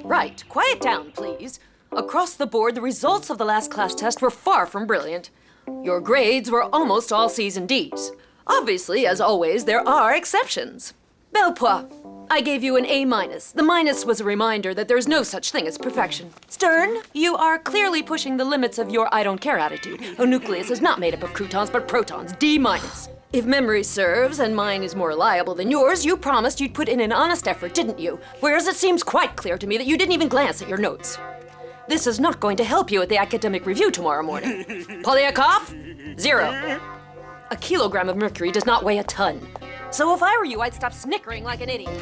Right, quiet down, please. Across the board, the results of the last class test were far from brilliant. Your grades were almost all C's and D's. Obviously, as always, there are exceptions. Belpois, I gave you an A-. The minus was a reminder that there is no such thing as perfection. Stern, you are clearly pushing the limits of your I don't care attitude. A nucleus is not made up of croutons, but protons, D-. If memory serves, and mine is more reliable than yours, you promised you'd put in an honest effort, didn't you? Whereas it seems quite clear to me that you didn't even glance at your notes. This is not going to help you at the academic review tomorrow morning. Polyakov? 0. A kilogram of mercury does not weigh a ton. So if I were you, I'd stop snickering like an idiot.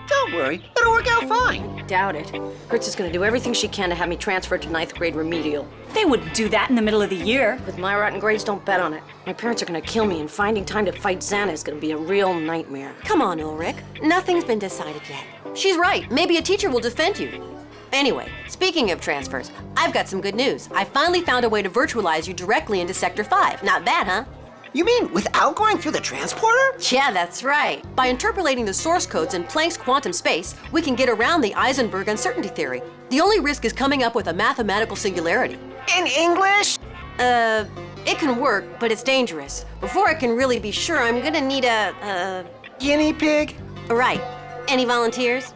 Don't worry, it'll work out fine. Doubt it. Hertz is going to do everything she can to have me transferred to 9th grade remedial. They wouldn't do that in the middle of the year. With my rotten grades, don't bet on it. My parents are going to kill me, and finding time to fight Xana is going to be a real nightmare. Come on, Ulrich. Nothing's been decided yet. She's right. Maybe a teacher will defend you. Anyway, speaking of transfers, I've got some good news. I finally found a way to virtualize you directly into Sector 5. Not bad, huh? You mean without going through the transporter? Yeah, that's right. By interpolating the source codes in Planck's quantum space, we can get around the Heisenberg uncertainty theory. The only risk is coming up with a mathematical singularity. In English? It can work, but it's dangerous. Before I can really be sure, I'm gonna need a Guinea pig? Right. Any volunteers?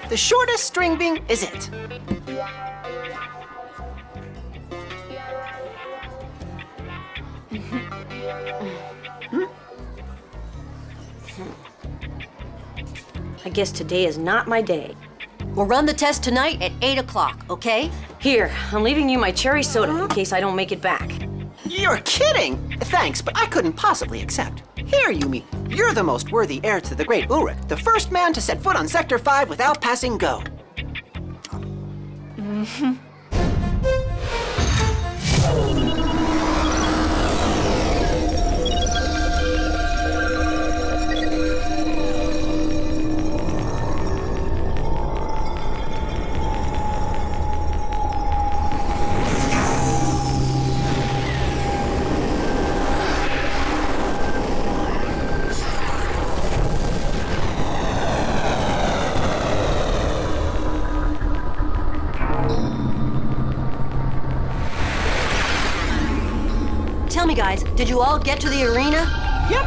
The shortest string being is it. I guess today is not my day. We'll run the test tonight at 8 o'clock, okay? Here, I'm leaving you my cherry soda in case I don't make it back. You're kidding! Thanks, but I couldn't possibly accept. Here, Yumi, you're the most worthy heir to the great Ulrich, the first man to set foot on Sector 5 without passing go. Tell me, guys, did you all get to the arena? Yep.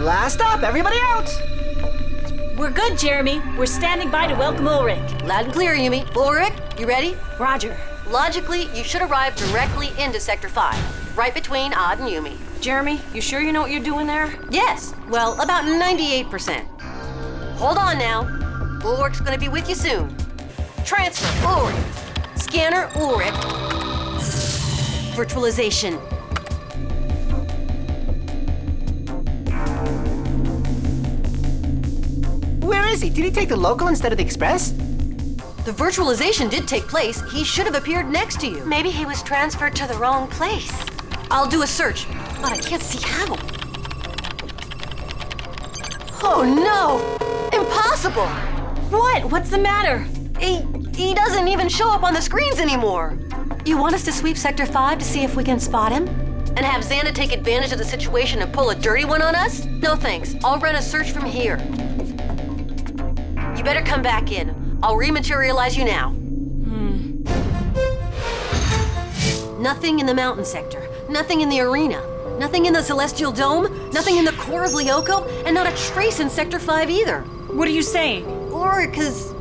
Last stop, everybody out! We're good, Jeremy. We're standing by to welcome Ulrich. Loud and clear, Yumi. Ulrich, you ready? Roger. Logically, you should arrive directly into Sector 5, right between Odd and Yumi. Jeremy, you sure you know what you're doing there? Yes, well, about 98%. Hold on now. Ulrich's gonna be with you soon. Transfer, Ulrich. Scanner, Ulrich. Virtualization. Where is he? Did he take the local instead of the express? The virtualization did take place. He should have appeared next to you. Maybe he was transferred to the wrong place. I'll do a search, but I can't see how. Oh no! Impossible! What? What's the matter? He doesn't even show up on the screens anymore. You want us to sweep Sector 5 to see if we can spot him? And have Xana take advantage of the situation and pull a dirty one on us? No thanks. I'll run a search from here. You better come back in. I'll rematerialize you now. Nothing in the mountain sector. Nothing in the arena. Nothing in the celestial dome. Nothing in the core of Lyoko. And not a trace in Sector 5 either. What are you saying? Ulrich has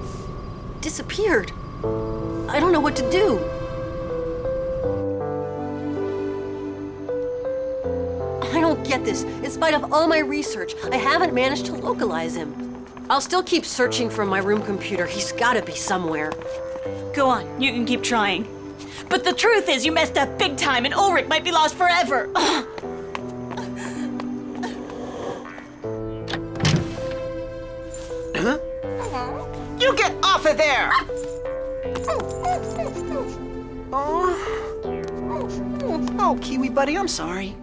disappeared. I don't know what to do. I don't get this. In spite of all my research, I haven't managed to localize him. I'll still keep searching from my room computer. He's gotta be somewhere. Go on, you can keep trying. But the truth is, you messed up big time, and Ulrich might be lost forever. Huh? You get off of there! Oh, Kiwi buddy, I'm sorry.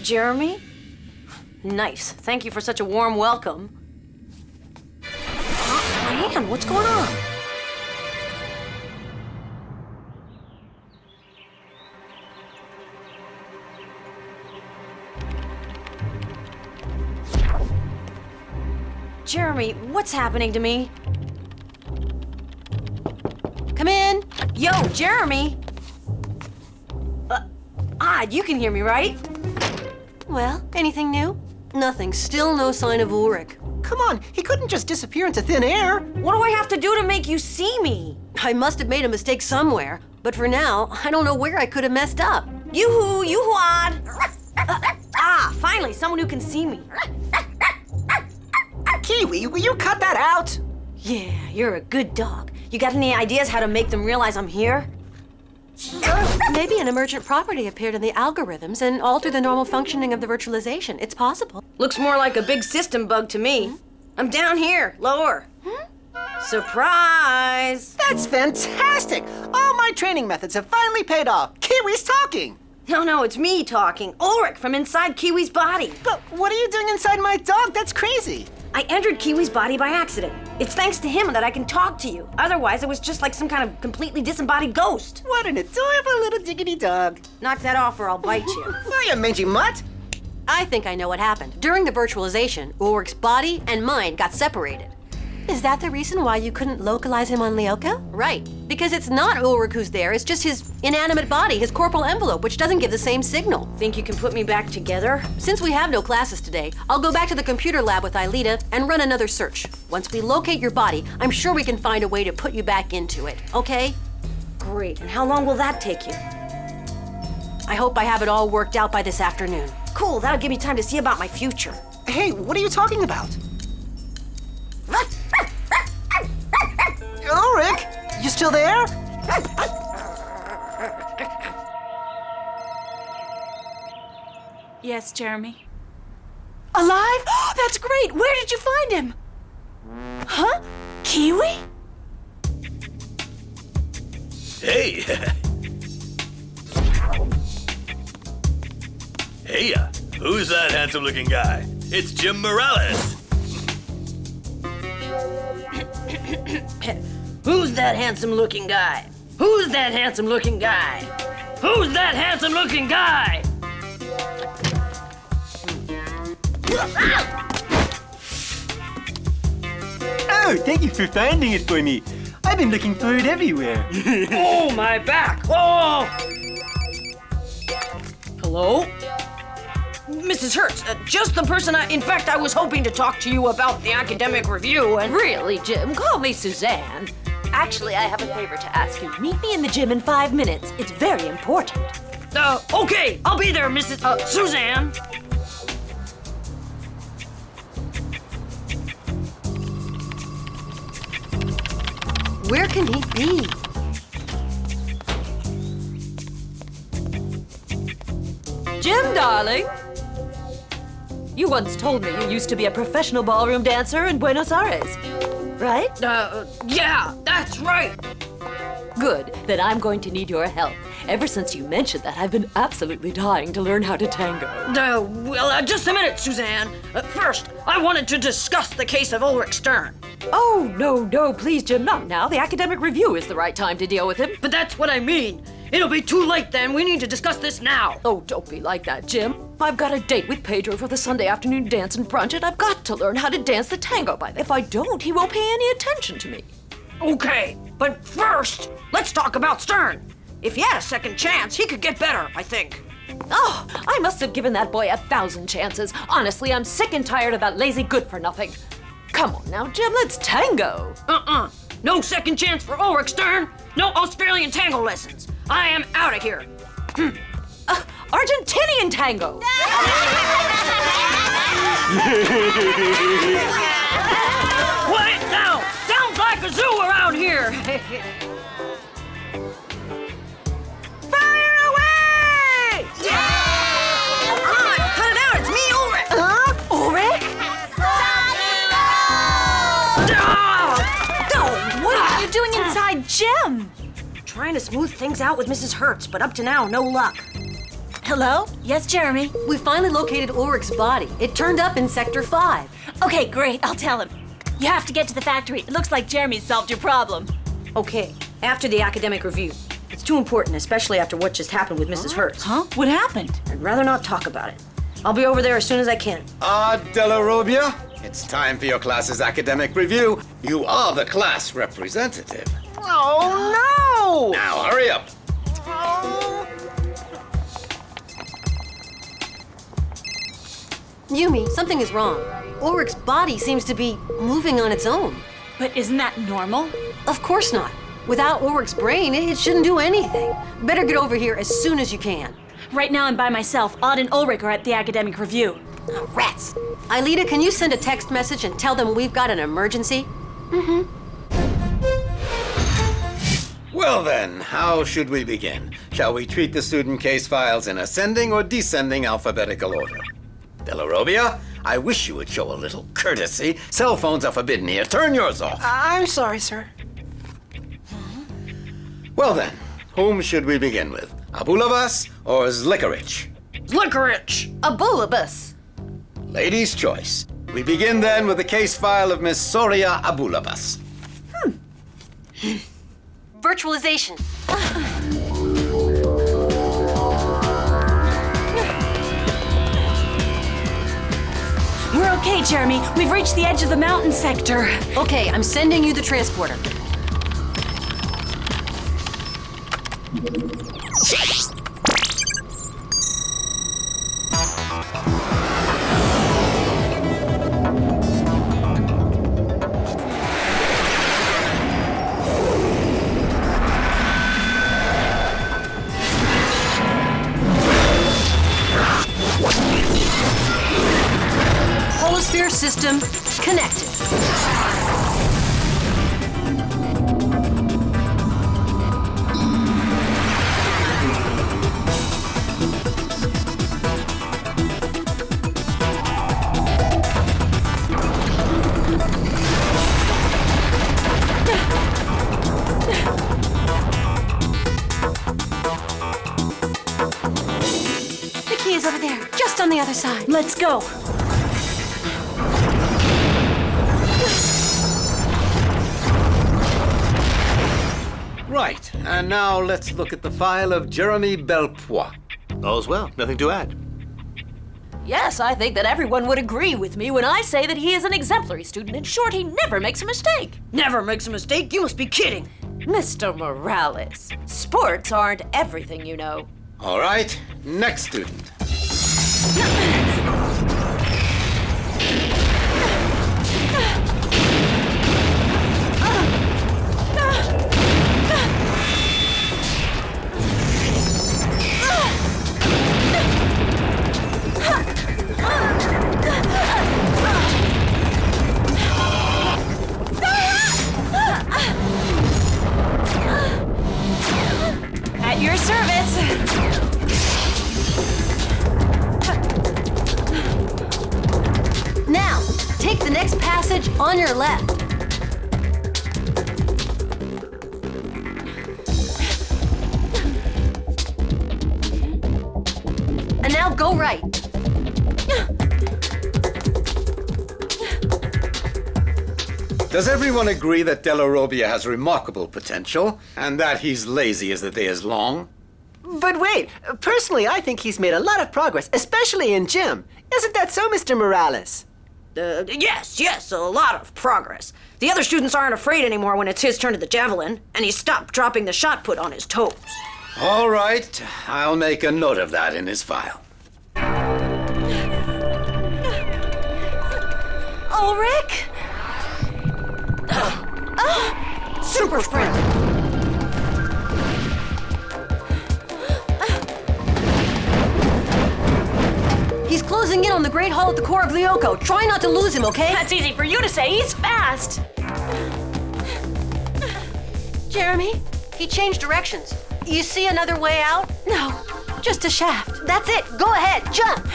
Jeremy? Nice. Thank you for such a warm welcome. My hand, what's going on? Jeremy, what's happening to me? Come in. Yo, Jeremy. Odd, you can hear me, right? Well, anything new? Nothing. Still no sign of Ulrich. Come on, he couldn't just disappear into thin air. What do I have to do to make you see me? I must have made a mistake somewhere, but for now, I don't know where I could have messed up. Yoo-hoo, yoo-hoo-odd. Finally, someone who can see me. Kiwi, will you cut that out? Yeah, you're a good dog. You got any ideas how to make them realize I'm here? Maybe an emergent property appeared in the algorithms and altered the normal functioning of the virtualization. It's possible. Looks more like a big system bug to me. I'm down here, lower. Surprise! That's fantastic! All my training methods have finally paid off. Kiwi's talking! No, it's me talking. Ulrich from inside Kiwi's body. But what are you doing inside my dog? That's crazy! I entered Kiwi's body by accident. It's thanks to him that I can talk to you. Otherwise, it was just like some kind of completely disembodied ghost. What an adorable little diggity dog. Knock that off or I'll bite you. Oh, you mangy mutt! I think I know what happened. During the virtualization, Ulrich's body and mind got separated. Is that the reason why you couldn't localize him on Lyoko? Right, because it's not Ulrich who's there, it's just his inanimate body, his corporal envelope, which doesn't give the same signal. Think you can put me back together? Since we have no classes today, I'll go back to the computer lab with Aelita and run another search. Once we locate your body, I'm sure we can find a way to put you back into it, okay? Great, and how long will that take you? I hope I have it all worked out by this afternoon. Cool, that'll give me time to see about my future. Hey, what are you talking about? Ulrich, you still there? Yes, Jeremy. Alive? Oh, that's great! Where did you find him? Huh? Kiwi? Hey! Hey, who's that handsome-looking guy? It's Jim Morales! Who's that handsome-looking guy? Who's that handsome-looking guy? Who's that handsome-looking guy? Oh, thank you for finding it for me. I've been looking for it everywhere. Oh, my back! Oh! Hello? Mrs. Hertz, just the person in fact, I was hoping to talk to you about the academic review and... Really, Jim? Call me Suzanne. Actually, I have a favor to ask you. Meet me in the gym in 5 minutes. It's very important. Okay, I'll be there, Mrs. Suzanne. Where can he be? Jim, darling. You once told me you used to be a professional ballroom dancer in Buenos Aires, right? Yeah, that's right. Good, then I'm going to need your help. Ever since you mentioned that, I've been absolutely dying to learn how to tango. Just a minute, Suzanne. First, I wanted to discuss the case of Ulrich Stern. Oh, no, please, Jim, not now. The academic review is the right time to deal with him. But that's what I mean. It'll be too late then. We need to discuss this now. Oh, don't be like that, Jim. I've got a date with Pedro for the Sunday afternoon dance and brunch, and I've got to learn how to dance the tango by then. If I don't, he won't pay any attention to me. Okay, but first, let's talk about Stern. If he had a second chance, he could get better, I think. Oh, I must have given that boy 1,000 chances. Honestly, I'm sick and tired of that lazy good-for-nothing. Come on now, Jim, let's tango. No second chance for Ulrich, Stern. No Australian tango lessons. I am out of here. Argentinian tango. Quiet down. Sounds like a zoo around here. Fire away! Cut it out. It's me, Ulrich. Ulrich? What are you doing inside Jim? Trying to smooth things out with Mrs. Hertz, but up to now, no luck. Hello? Yes, Jeremy? We finally located Ulrich's body. It turned up in Sector 5. Okay, great. I'll tell him. You have to get to the factory. It looks like Jeremy's solved your problem. Okay, after the academic review. It's too important, especially after what just happened with Mrs. Hertz. Huh? What happened? I'd rather not talk about it. I'll be over there as soon as I can. Della Robbia, it's time for your class's academic review. You are the class representative. Oh, no! Now, hurry up. Yumi, something is wrong. Ulrich's body seems to be moving on its own. But isn't that normal? Of course not. Without Ulrich's brain, it shouldn't do anything. Better get over here as soon as you can. Right now I'm by myself. Odd and Ulrich are at the academic review. Oh, rats. Aelita, can you send a text message and tell them we've got an emergency? Well then, how should we begin? Shall we treat the student case files in ascending or descending alphabetical order? Della Robbia, I wish you would show a little courtesy. Cell phones are forbidden here. Turn yours off. I'm sorry, sir. Well then, whom should we begin with? Abulavas or Zlikarich? Licorice! Abulabus. Lady's choice. We begin then with the case file of Miss Soria Abulavas. Virtualization. We're okay, Jeremy. We've reached the edge of the mountain sector. Okay, I'm sending you the transporter. Holosphere system connected. The key is over there, just on the other side. Let's go. Right, and now let's look at the file of Jeremy Belpois. All's well. Nothing to add. Yes, I think that everyone would agree with me when I say that he is an exemplary student. In short, he never makes a mistake. Never makes a mistake? You must be kidding. Mr. Morales, sports aren't everything, you know. All right, next student. At your service. Now, take the next passage on your left. And now go right. Does everyone agree that Della Robbia has remarkable potential, and that he's lazy as the day is long? But wait, personally, I think he's made a lot of progress, especially in gym. Isn't that so, Mr. Morales? Yes, a lot of progress. The other students aren't afraid anymore when it's his turn to the javelin, and he stopped dropping the shot put on his toes. All right, I'll make a note of that in his file. Ulrich? Super sprint! He's closing in on the Great Hall at the core of Lyoko. Try not to lose him, okay? That's easy for you to say. He's fast. Jeremy, he changed directions. You see another way out? No, just a shaft. That's it. Go ahead. Jump.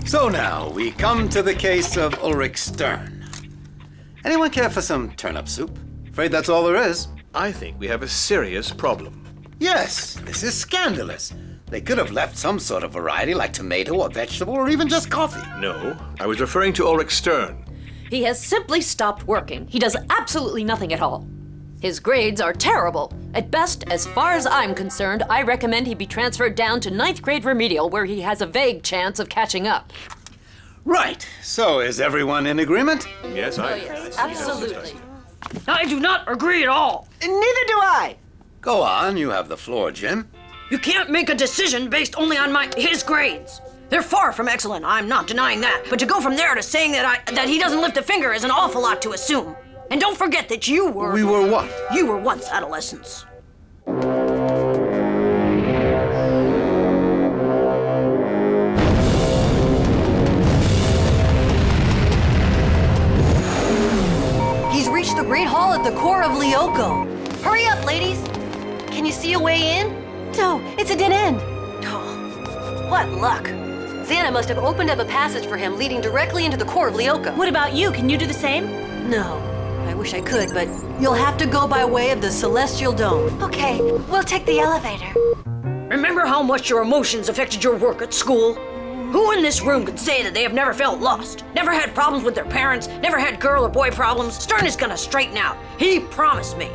So now, we come to the case of Ulrich Stern. Anyone care for some turnip soup? Afraid that's all there is. I think we have a serious problem. Yes, this is scandalous. They could have left some sort of variety like tomato or vegetable or even just coffee. No, I was referring to Ulrich Stern. He has simply stopped working. He does absolutely nothing at all. His grades are terrible. At best, as far as I'm concerned, I recommend he be transferred down to 9th grade remedial where he has a vague chance of catching up. Right. So is everyone in agreement? Yes, Absolutely. I do not agree at all. Neither do I. Go on, you have the floor, Jim. You can't make a decision based only on his grades. They're far from excellent, I'm not denying that. But to go from there to saying that he doesn't lift a finger is an awful lot to assume. And don't forget that you were... We were what? You were once adolescents. He's reached the Great Hall at the core of Lyoko. Hurry up, ladies. Can you see a way in? No, it's a dead end. Oh, what luck. Xana must have opened up a passage for him leading directly into the core of Lyoko. What about you? Can you do the same? No, I wish I could, but you'll have to go by way of the Celestial Dome. Okay, we'll take the elevator. Remember how much your emotions affected your work at school? Who in this room could say that they have never felt lost? Never had problems with their parents? Never had girl or boy problems? Stern is gonna straighten out. He promised me.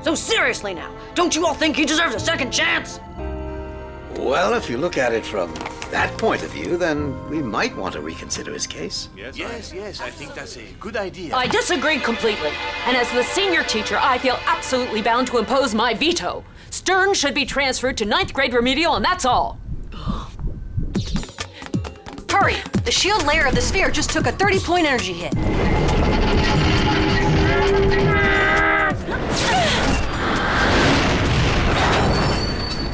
So seriously now, don't you all think he deserves a second chance? Well, if you look at it from that point of view, then we might want to reconsider his case. Yes, I think that's a good idea. I disagree completely. And as the senior teacher, I feel absolutely bound to impose my veto. Stern should be transferred to 9th grade remedial, and that's all. Hurry! The shield layer of the sphere just took a 30-point energy hit.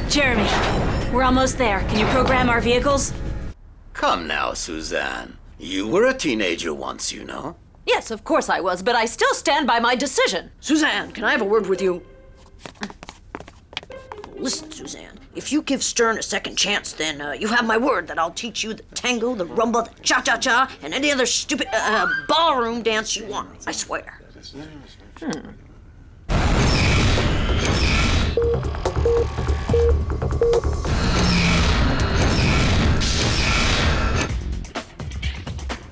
Jeremy, we're almost there. Can you program our vehicles? Come now, Suzanne. You were a teenager once, you know. Yes, of course I was, but I still stand by my decision. Suzanne, can I have a word with you? Listen, Suzanne, if you give Stern a second chance, then you have my word that I'll teach you the tango, the rumba, the cha-cha-cha, and any other stupid ballroom dance you want. I swear.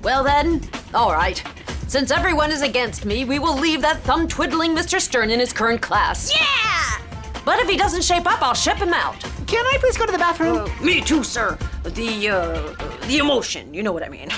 Well then, all right. Since everyone is against me, we will leave that thumb-twiddling Mr. Stern in his current class. Yeah! But if he doesn't shape up, I'll ship him out. Can I please go to the bathroom? Me too, sir. The emotion, you know what I mean.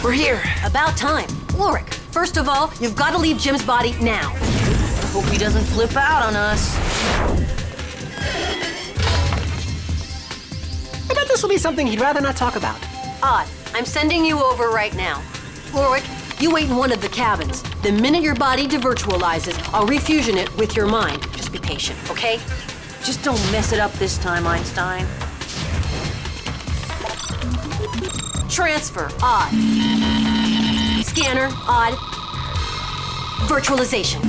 We're here. About time. Ulrich, first of all, you've got to leave Jim's body now. I hope he doesn't flip out on us. I bet this will be something he'd rather not talk about. Odd. I'm sending you over right now. Ulrich, you wait in one of the cabins. The minute your body devirtualizes, I'll refusion it with your mind. Just be patient, okay? Just don't mess it up this time, Einstein. Transfer, odd. Scanner, odd. Virtualization.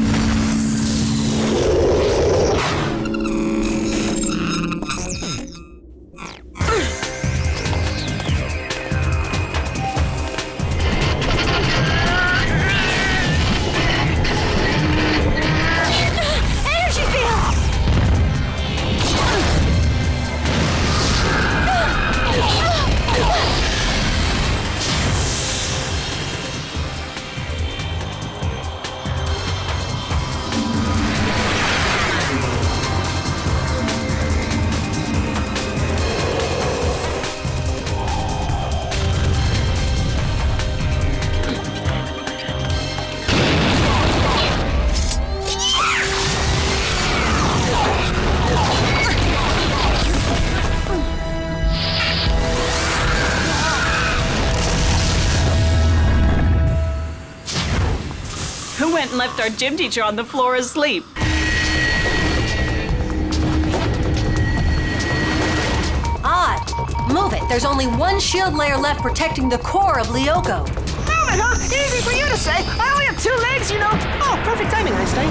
Who went and left our gym teacher on the floor asleep? Odd. Move it. There's only one shield layer left protecting the core of Lyoko. Move it, huh? Easy for you to say. I only have 2 legs, you know. Oh, perfect timing, Einstein.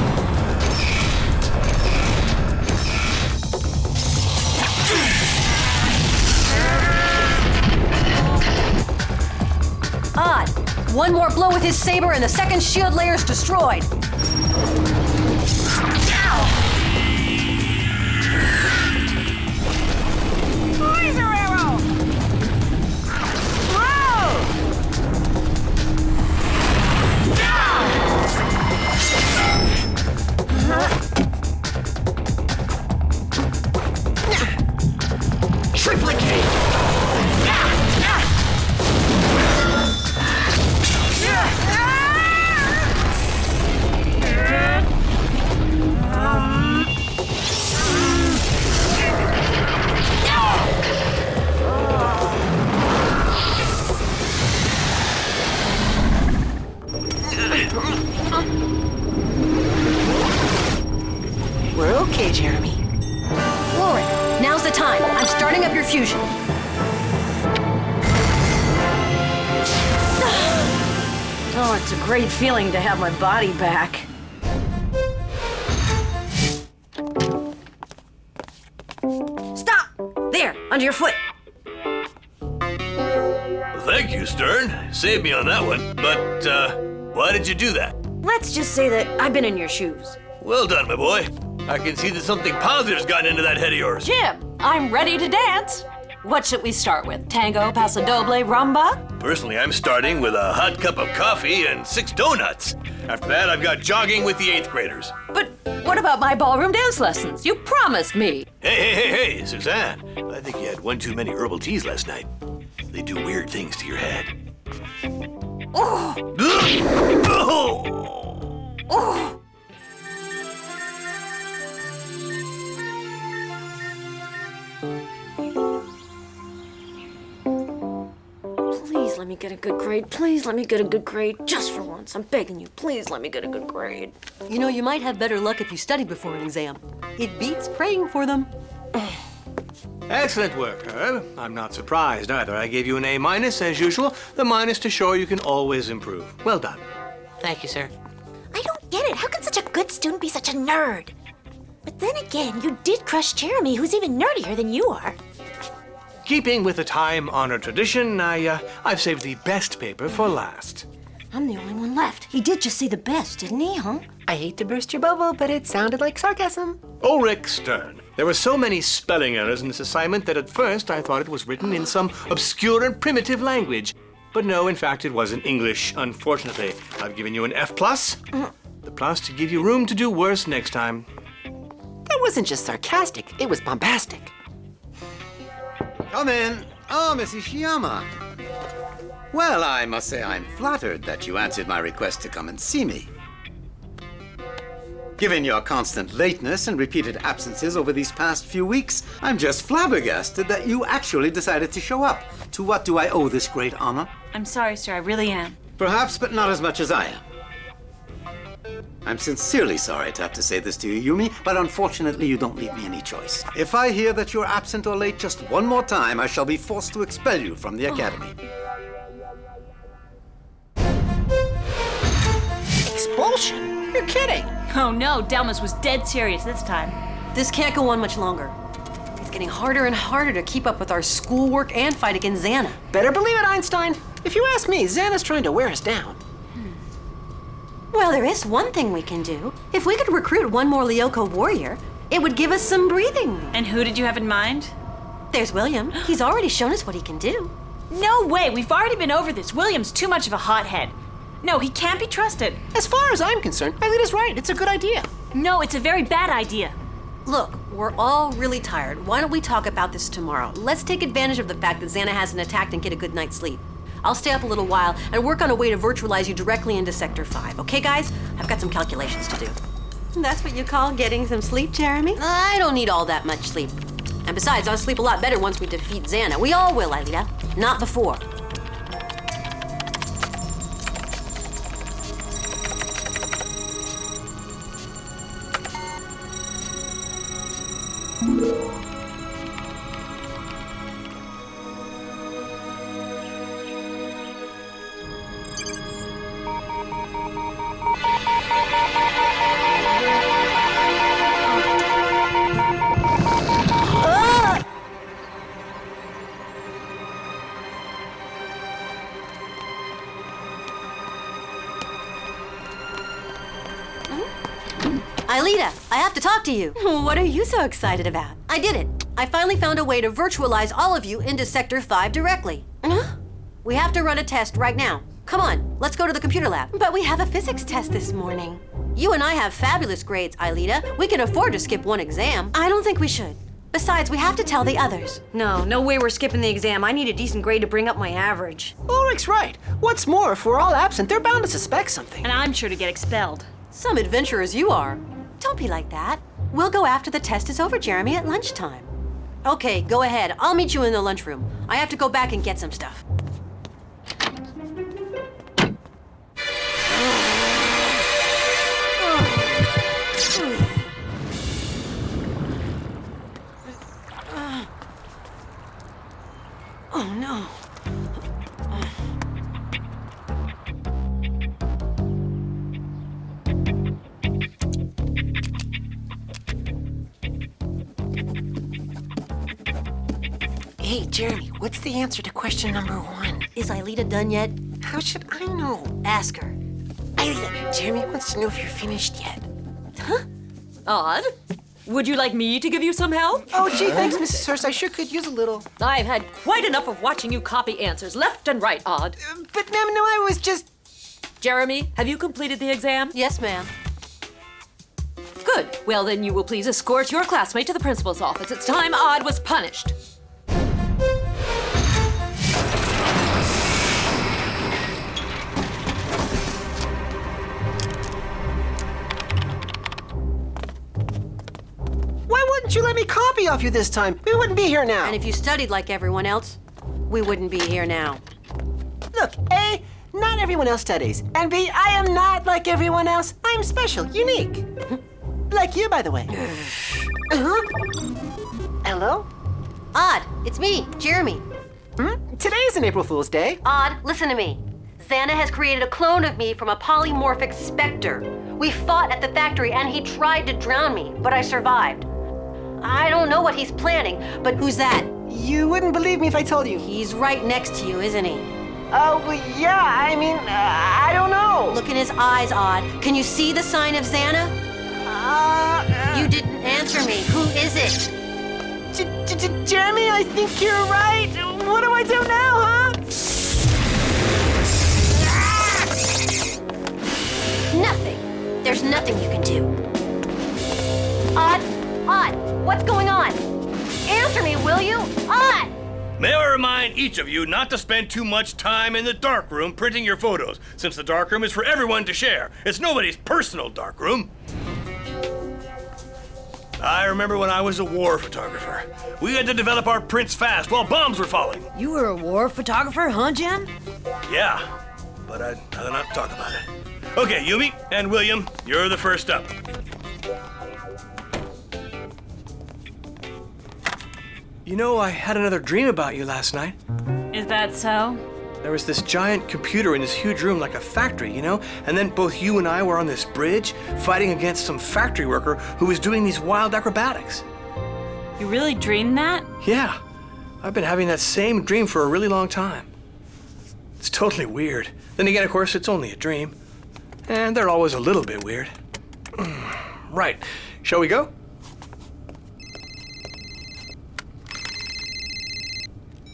Odd. One more blow with his saber and the second shield layer's destroyed. Laser arrow! Whoa! Triplicate! We're okay, Jeremy. Ulrich, now's the time. I'm starting up your fusion. Oh, it's a great feeling to have my body back. Stop! There, under your foot. Thank you, Stern. Saved me on that one. But, why did you do that? Let's just say that I've been in your shoes. Well done, my boy. I can see that something positive's gotten into that head of yours. Jim, I'm ready to dance. What should we start with? Tango, paso doble, rumba? Personally, I'm starting with a hot cup of coffee and 6 donuts. After that, I've got jogging with the 8th graders. But what about my ballroom dance lessons? You promised me. Hey, Suzanne. I think you had one too many herbal teas last night. They do weird things to your head. Oh! Oh! Please let me get a good grade. Please let me get a good grade. Just for once. I'm begging you. Please let me get a good grade. You know, you might have better luck if you study before an exam. It beats praying for them. Excellent work, Herb. I'm not surprised either. I gave you an A- as usual. The minus to show you can always improve. Well done. Thank you, sir. I don't get it. How can such a good student be such a nerd? But then again, you did crush Jeremy, who's even nerdier than you are. Keeping with the time-honored tradition, I've saved the best paper for last. I'm the only one left. He did just say the best, didn't he, huh? I hate to burst your bubble, but it sounded like sarcasm. Ulrich Stern. There were so many spelling errors in this assignment that at first I thought it was written in some obscure and primitive language. But no, in fact, it was in English, unfortunately. I've given you an F+. The plus to give you room to do worse next time. That wasn't just sarcastic, it was bombastic. Come in. Oh, Miss Ishiyama. Well, I must say I'm flattered that you answered my request to come and see me. Given your constant lateness and repeated absences over these past few weeks, I'm just flabbergasted that you actually decided to show up. To what do I owe this great honor? I'm sorry, sir. I really am. Perhaps, but not as much as I am. I'm sincerely sorry to have to say this to you, Yumi, but unfortunately you don't leave me any choice. If I hear that you're absent or late just one more time, I shall be forced to expel you from the academy. Expulsion? You're kidding. Oh no, Delmas was dead serious this time. This can't go on much longer. It's getting harder and harder to keep up with our schoolwork and fight against Xana. Better believe it, Einstein. If you ask me, Xana's trying to wear us down. Well, there is one thing we can do. If we could recruit one more Lyoko warrior, it would give us some breathing room. And who did you have in mind? There's William. He's already shown us what he can do. No way, we've already been over this. William's too much of a hothead. No, he can't be trusted. As far as I'm concerned, Aelita's right. It's a good idea. No, it's a very bad idea. Look, we're all really tired. Why don't we talk about this tomorrow? Let's take advantage of the fact that Xana hasn't attacked and get a good night's sleep. I'll stay up a little while and work on a way to virtualize you directly into Sector 5. Okay, guys? I've got some calculations to do. That's what you call getting some sleep, Jeremy? I don't need all that much sleep. And besides, I'll sleep a lot better once we defeat Xana. We all will, Aelita. Not before. Aelita, I have to talk to you. What are you so excited about? I did it. I finally found a way to virtualize all of you into Sector 5 directly. We have to run a test right now. Come on, let's go to the computer lab. But we have a physics test this morning. You and I have fabulous grades, Aelita. We can afford to skip one exam. I don't think we should. Besides, we have to tell the others. No way we're skipping the exam. I need a decent grade to bring up my average. Ulrich's right. What's more, if we're all absent, they're bound to suspect something. And I'm sure to get expelled. Some adventurers you are. Don't be like that. We'll go after the test is over, Jeremy, at lunchtime. Okay, go ahead. I'll meet you in the lunchroom. I have to go back and get some stuff. Oh no. Hey, Jeremy, what's the answer to question number 1? Is Aelita done yet? How should I know? Ask her. Aelita, Jeremy wants to know if you're finished yet. Huh? Odd. Would you like me to give you some help? Oh, gee, thanks, Mrs. Hurst. I sure could use a little. I've had quite enough of watching you copy answers left and right, Odd. But, ma'am, no, I was just... Jeremy, have you completed the exam? Yes, ma'am. Good. Well, then you will please escort your classmate to the principal's office. It's time Odd was punished. Why wouldn't you let me copy off you this time? We wouldn't be here now. And if you studied like everyone else, we wouldn't be here now. Look, A, not everyone else studies. And B, I am not like everyone else. I'm special, unique. Like you, by the way. Hello? Odd, it's me, Jeremy. Today's an April Fool's Day. Odd, listen to me. Xana has created a clone of me from a polymorphic specter. We fought at the factory and he tried to drown me, but I survived. I don't know what he's planning, but who's that? You wouldn't believe me if I told you. He's right next to you, isn't he? Oh, well, yeah, I mean, I don't know. Look in his eyes, Odd. Can you see the sign of Xana? You didn't answer me. Who is it? Jeremy, I think you're right. What do I do now, huh? Nothing. There's nothing you can do. Odd, what's going on? Answer me, will you? Odd! May I remind each of you not to spend too much time in the darkroom printing your photos, since the darkroom is for everyone to share. It's nobody's personal darkroom. I remember when I was a war photographer. We had to develop our prints fast while bombs were falling. You were a war photographer, huh, Jen? Yeah, but I'd rather not talk about it. Okay, Yumi and William, you're the first up. You know, I had another dream about you last night. Is that so? There was this giant computer in this huge room like a factory, you know? And then both you and I were on this bridge fighting against some factory worker who was doing these wild acrobatics. You really dreamed that? Yeah. I've been having that same dream for a really long time. It's totally weird. Then again, of course, it's only a dream. And they're always a little bit weird. Right. Shall we go?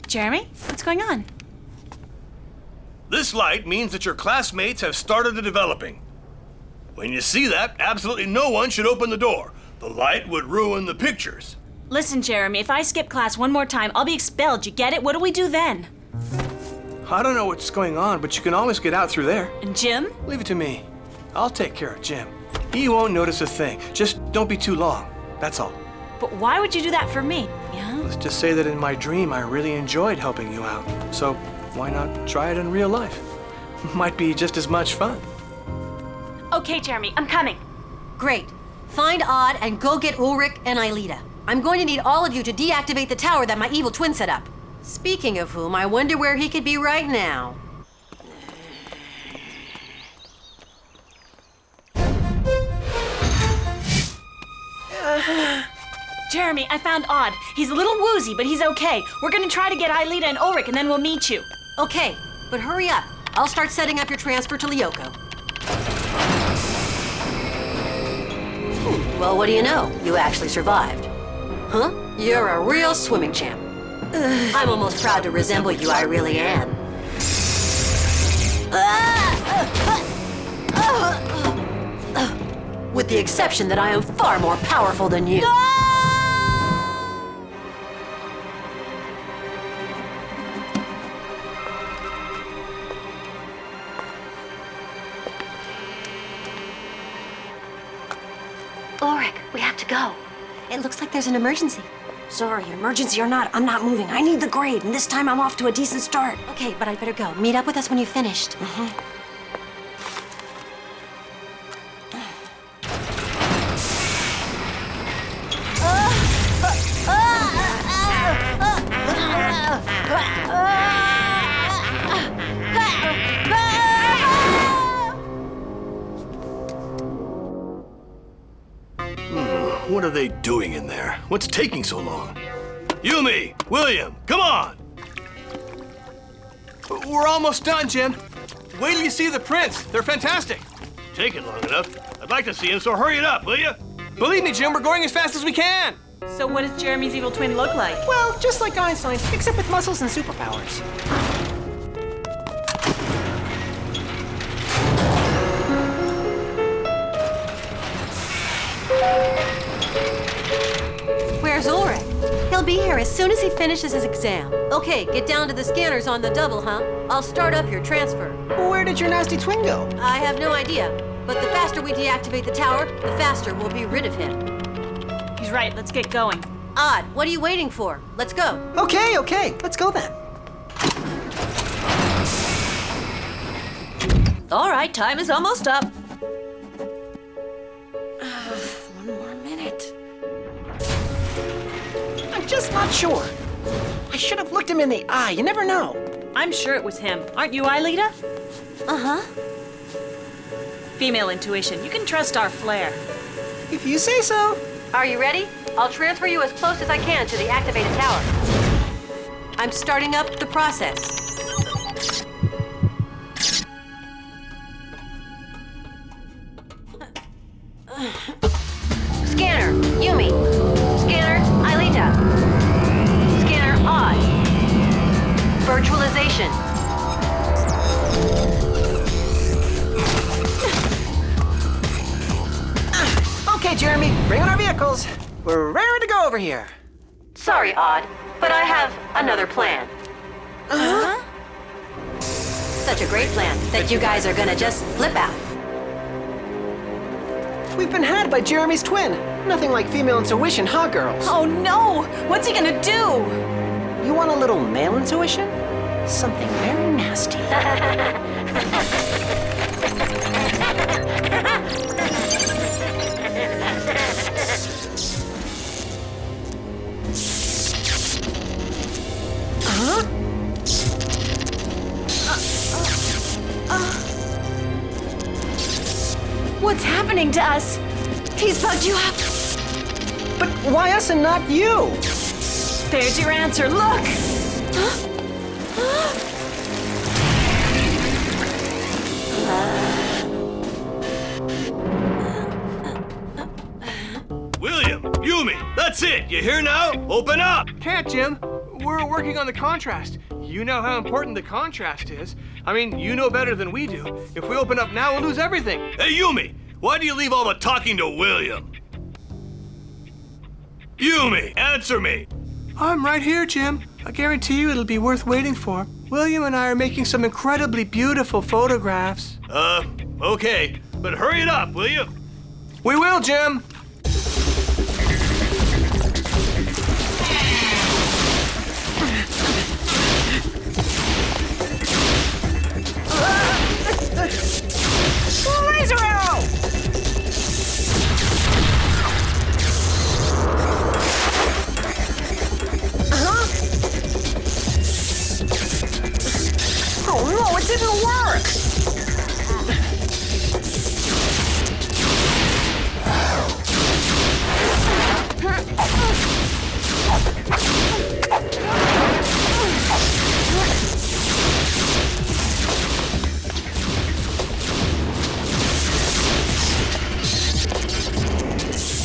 Jeremy, what's going on? This light means that your classmates have started the developing. When you see that, absolutely no one should open the door. The light would ruin the pictures. Listen, Jeremy, if I skip class one more time, I'll be expelled. You get it? What do we do then? I don't know what's going on, but you can always get out through there. And Jim? Leave it to me. I'll take care of Jim. He won't notice a thing. Just don't be too long. That's all. But why would you do that for me? Yeah? Let's just say that in my dream, I really enjoyed helping you out. So why not try it in real life? Might be just as much fun. Okay, Jeremy, I'm coming. Great. Find Odd and go get Ulrich and Aelita. I'm going to need all of you to deactivate the tower that my evil twin set up. Speaking of whom, I wonder where he could be right now. Jeremy, I found Odd. He's a little woozy, but he's okay. We're gonna try to get Aelita and Ulrich, and then we'll meet you. Okay, but hurry up. I'll start setting up your transfer to Lyoko. Well, what do you know? You actually survived. Huh? You're a real swimming champ. I'm almost proud to resemble you, I really am. With the exception that I am far more powerful than you. Ulrich, we have to go. It looks like there's an emergency. Sorry, emergency or not, I'm not moving. I need the grade, and this time I'm off to a decent start. Okay, but I'd better go. Meet up with us when you've finished. What are they doing in there? What's taking so long? Yumi! William! Come on! We're almost done, Jim. Wait till you see the prints. They're fantastic. Taking long enough. I'd like to see him, so hurry it up, will you? Believe me, Jim, we're going as fast as we can. So what does Jeremy's evil twin look like? Well, just like Einstein, except with muscles and superpowers. Where's Ulrich? He'll be here as soon as he finishes his exam. Okay, get down to the scanners on the double, huh? I'll start up your transfer. Where did your nasty twin go? I have no idea, but the faster we deactivate the tower, the faster we'll be rid of him. He's right, let's get going. Odd, what are you waiting for? Let's go. Okay, let's go then. All right, time is almost up. One more minute. I'm just not sure. I should have looked him in the eye, you never know. I'm sure it was him. Aren't you, Aelita? Uh-huh. Female intuition. You can trust our flair. If you say so. Are you ready? I'll transfer you as close as I can to the activated tower. I'm starting up the process. Scanner, Yumi. Scanner, Aelita. Scanner, Odd. Virtualization. Okay, Jeremy, bring on our vehicles. We're raring to go over here. Sorry, Odd, but I have another plan. Uh-huh. Such a great plan that you guys are gonna just flip out. We've been had by Jeremy's twin. Nothing like female intuition, huh, girls? Oh no! What's he gonna do? You want a little male intuition? Something very nasty. What's happening to us? He's bugged you up. But why us and not you? There's your answer. Look! William, Yumi, that's it. You hear now? Open up. Can't, Jim. We're working on the contrast. You know how important the contrast is. I mean, you know better than we do. If we open up now, we'll lose everything. Hey, Yumi, why do you leave all the talking to William? Yumi, answer me. I'm right here, Jim. I guarantee you it'll be worth waiting for. William and I are making some incredibly beautiful photographs. Okay, but hurry it up, will you? We will, Jim. Laser arrow! Oh no, it didn't work!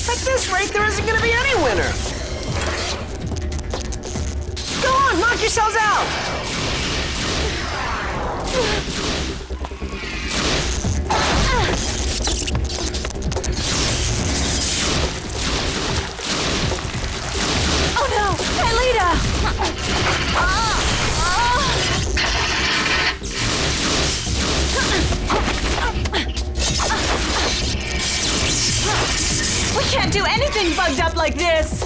At this rate, there isn't going to be any winner. Go on, knock yourselves out! Oh no! Aelita! We can't do anything bugged up like this!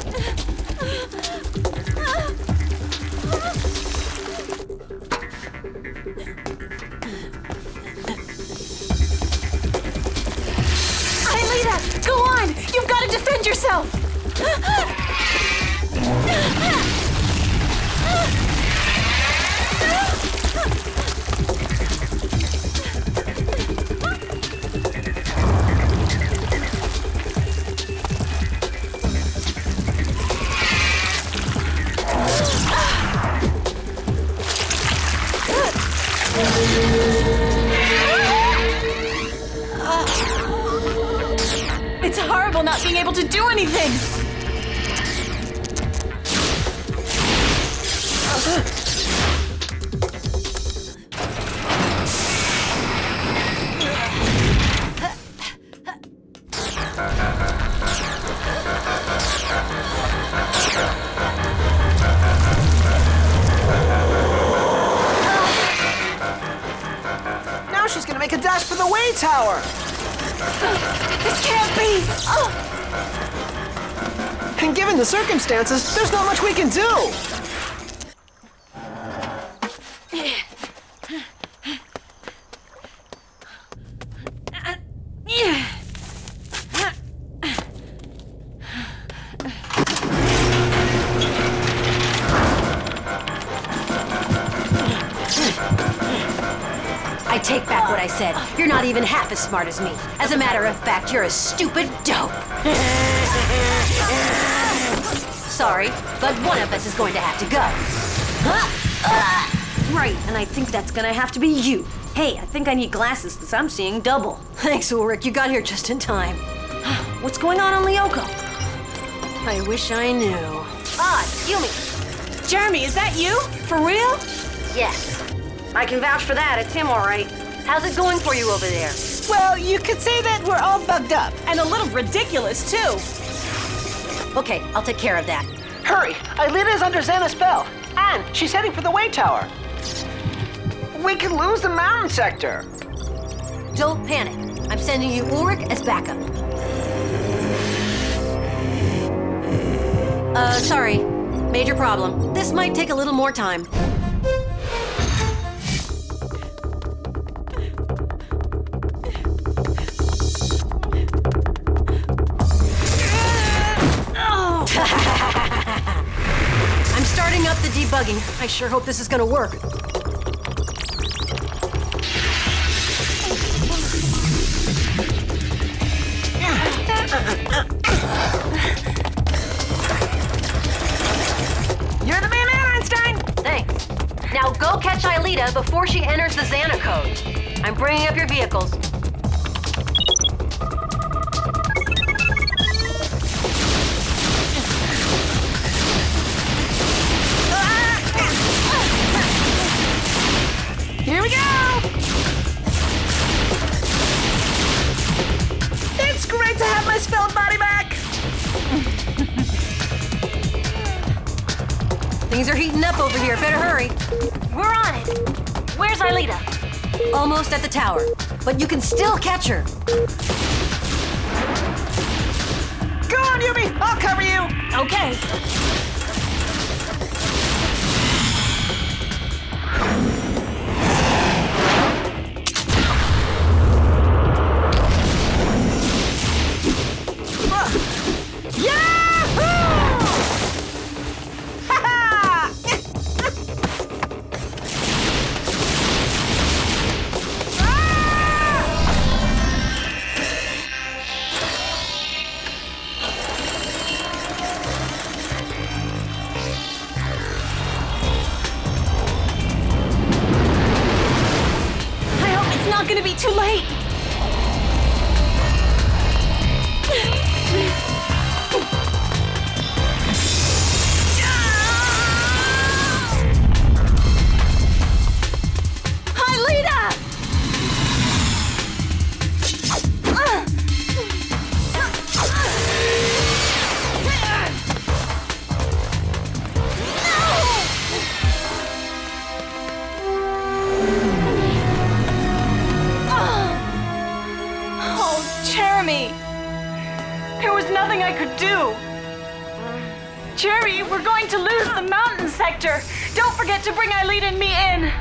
Aelita, go on! You've got to defend yourself! It's horrible not being able to do anything! Now she's gonna make a dash for the way tower! This can't be! And given the circumstances, there's not much we can do! I take back what I said. You're not even half as smart as me. As a matter of fact, you're a stupid dope. Sorry, but one of us is going to have to go. Right, and I think that's gonna have to be you. Hey, I think I need glasses because I'm seeing double. Thanks, Ulrich. You got here just in time. What's going on Lyoko? I wish I knew. Ah, Yumi. Jeremy, is that you? For real? Yes. I can vouch for that. It's him, all right. How's it going for you over there? Well, you could say that we're all bugged up. And a little ridiculous, too. Okay, I'll take care of that. Hurry! Aelita is under Xana's spell, and she's heading for the way tower. We could lose the mountain sector. Don't panic. I'm sending you Ulrich as backup. Sorry. Major problem. This might take a little more time. I'm starting up the debugging. I sure hope this is gonna work. Now go catch Aelita before she enters the Xana code. I'm bringing up your vehicles. Here we go! It's great to have my spelled body back! Things are heating up over here. Better hurry. We're on it. Where's Aelita? Almost at the tower, but you can still catch her. Go on, Yumi! I'll cover you! Okay. Gonna be too late. Aelita! There was nothing I could do. Jerry, we're going to lose the mountain sector. Don't forget to bring Aelita and me in.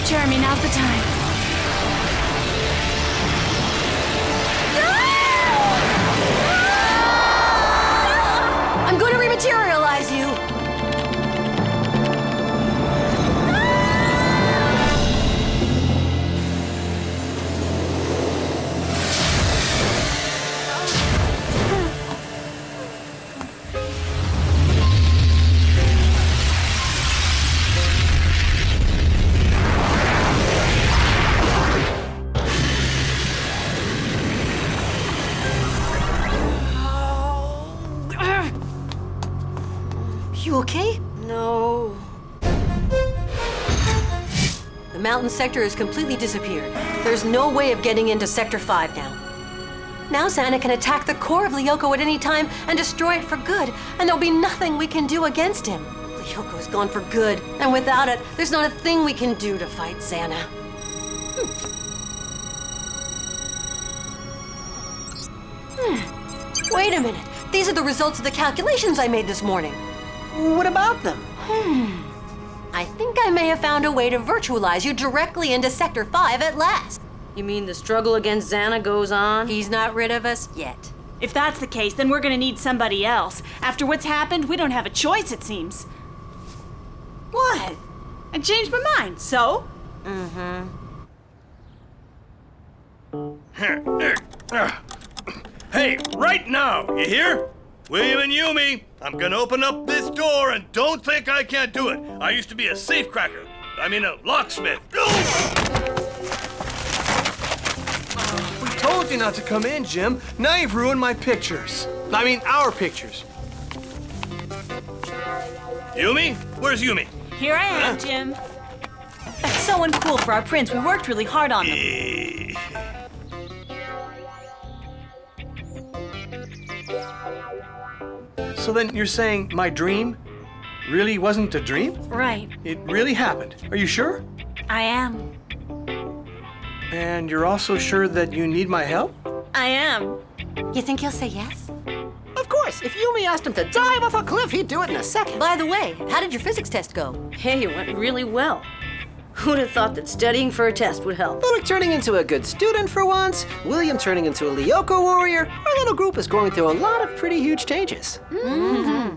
Jeremy, now's the time. I'm going to rematerialize you. You okay? No. The mountain sector has completely disappeared. There's no way of getting into Sector 5 now. Now Xana can attack the core of Lyoko at any time and destroy it for good, and there'll be nothing we can do against him. Lyoko's gone for good, and without it, there's not a thing we can do to fight Xana. Wait a minute. These are the results of the calculations I made this morning. What about them? I think I may have found a way to virtualize you directly into Sector 5 at last. You mean the struggle against Xana goes on? He's not rid of us yet. If that's the case, then we're gonna need somebody else. After what's happened, we don't have a choice, it seems. What? I changed my mind, so? Hey, right now, you hear? William and Yumi, I'm gonna open up this door and don't think I can't do it. I used to be a safecracker. I mean a locksmith. We told you not to come in, Jim. Now you've ruined my pictures. I mean, our pictures. Yumi? Where's Yumi? Here I am, Jim. That's so uncool for our prints. We worked really hard on them. So then you're saying my dream really wasn't a dream? Right. It really happened. Are you sure? I am. And you're also sure that you need my help? I am. You think he'll say yes? Of course, if Yumi asked him to dive off a cliff, he'd do it in a second. By the way, how did your physics test go? Hey, it went really well. Who'd have thought that studying for a test would help? Ulrich turning into a good student for once, William turning into a Lyoko warrior, our little group is going through a lot of pretty huge changes. Mm-hmm.